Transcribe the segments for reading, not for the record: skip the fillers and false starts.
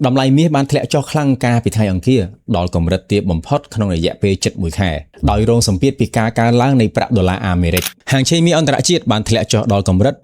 តម្លៃមាសបានធ្លាក់ចុះខ្លាំងកាលពីថ្ងៃអង្គារដល់កម្រិតទាបបំផុតក្នុងរយៈពេលជិត1ខែដោយរងសម្ពាធពីការកើនឡើងនៃប្រាក់ដុល្លារអាមេរិកហាងឆេងមាសអន្តរជាតិបានធ្លាក់ចុះដល់កម្រិត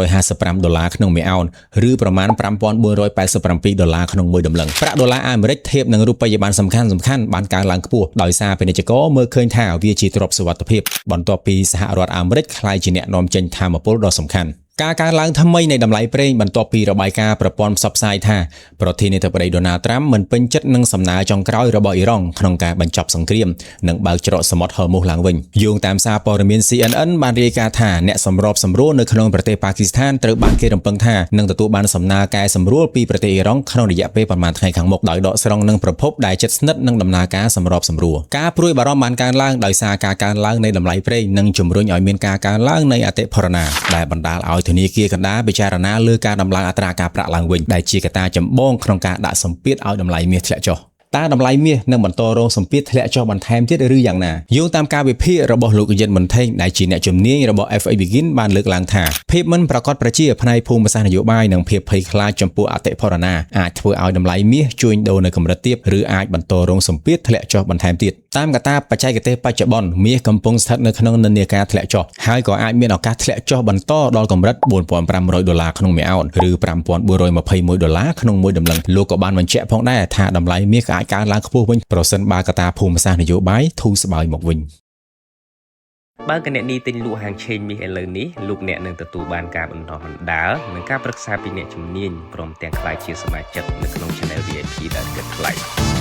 $4,555ក្នុង1អោនឬប្រមាណ$5,487ក្នុង1ដំឡឹងប្រាក់ដុល្លារអាមេរិកធៀបនឹងរូបិយប័ណ្ណសំខាន់ៗបានកើនឡើងខ្ពស់ដោយសារពាណិជ្ជករមើលឃើញថាវាជាទ្រព្យសុវត្ថិភាពបន្ទាប់ពីសហរដ្ឋអាមេរិកក្លាយជាអ្នកនាំចេញថាមពលដ៏សំខាន់ការកើនឡើងថ្មីនៃតម្លៃប្រេងបន្ទាប់ពីរបាយការណ៍ប្រព័ន្ធផ្សព្វផ្សាយថាប្រធានាធិបតីដូណាល់ត្រាំមិនពេញចិត្តនឹងសំណើចុងក្រោយរបស់អ៊ីរ៉ង់ក្នុងការបញ្ចប់សង្គ្រាមនិងបើកច្រកសមុទ្រហឺម៉ូសឡើងវិញយោងតាមសារព័ត៌មាន CNN បានរាយការណ៍ថាអ្នកសម្របសម្រួលនៅក្នុងប្រទេសប៉ាគីស្ថានត្រូវបានគេរំពឹងថានឹងទទួលបានសំណើកែសម្រួលពីប្រទេសអ៊ីរ៉ង់ក្នុងរយៈពេលប្រមាណថ្ងៃខាងមុខដោយដកស្រង់នឹងប្រភពដែលជិតស្និទ្ធនឹងដំណើរការសម្របសម្រួលការព្រួយបារម្ភបានកើនឡើងដោយសារការកើនឡើងនៃតម្លៃប្រេងនិងជំរុញឲ្យមានការកើនឡើងនៃអតិផរណាដែលបណ្ដាលឲ្យធនាគារកណ្ដាលពិចារណាលើការដំឡើងអត្រាការប្រាក់ឡើងវិញដែលជាកត្តាចម្បងក្នុងការដាក់សម្ពាធឲ្យតម្លៃមាសធ្លាក់ចុះតើតម្លៃមាសនឹងបន្តរងសម្ពាធធ្លាក់ចុះបន្ថែមទៀតឬយ៉ាងណាយោងតាមការវិភាគរបស់លោកយិនមុនថេងដែលជាអ្នកជំនាញរបស់ FA Begin បានលើកឡើងថាភាពមិនប្រាកដប្រជាផ្នែកភូមិសាស្ត្រនយោបាយនិងភាពភ័យខ្លាចចំពោះអតិផរណាអាចធ្វើឲ្យតម្លៃមាសជួញដូរនៅកម្រិតទាបឬអាចបន្តរងសម្ពាធធ្លាក់ចុះបន្ថែមទៀតតាមកត្តាបច្ចេកទេសបច្ចុប្បន្នមាសកំពុងស្ថិតនៅក្នុងនិន្នាការធ្លាក់ចុះហើយក៏អាចមានឱកាសធ្លាក់ចុះបន្តដល់កម្រិត$4,500ក្នុង1អោនឬ$5,421ក្នុង1ដំឡឹងលោកក៏បានបញ្ជាក់ផងដែរថាតម្លៃមាសអាចកើនឡើងខ្ពស់វិញប្រសិនបើកត្តាភូមិសាស្ត្រនយោបាយធូរស្បើយមកវិញបើកអ្នកនេះទិញលក់ហាងឆេងមាសឥឡូវនេះលោកអ្នកនឹងទទួលបានការបណ្ដុះបណ្ដាលនិងការប្រឹក្សាពីអ្នកជំនាញព្រមទាំងក្លាយជាសមាជិកនៅក្នុង Channel VIP ដែលគិតថ្លៃ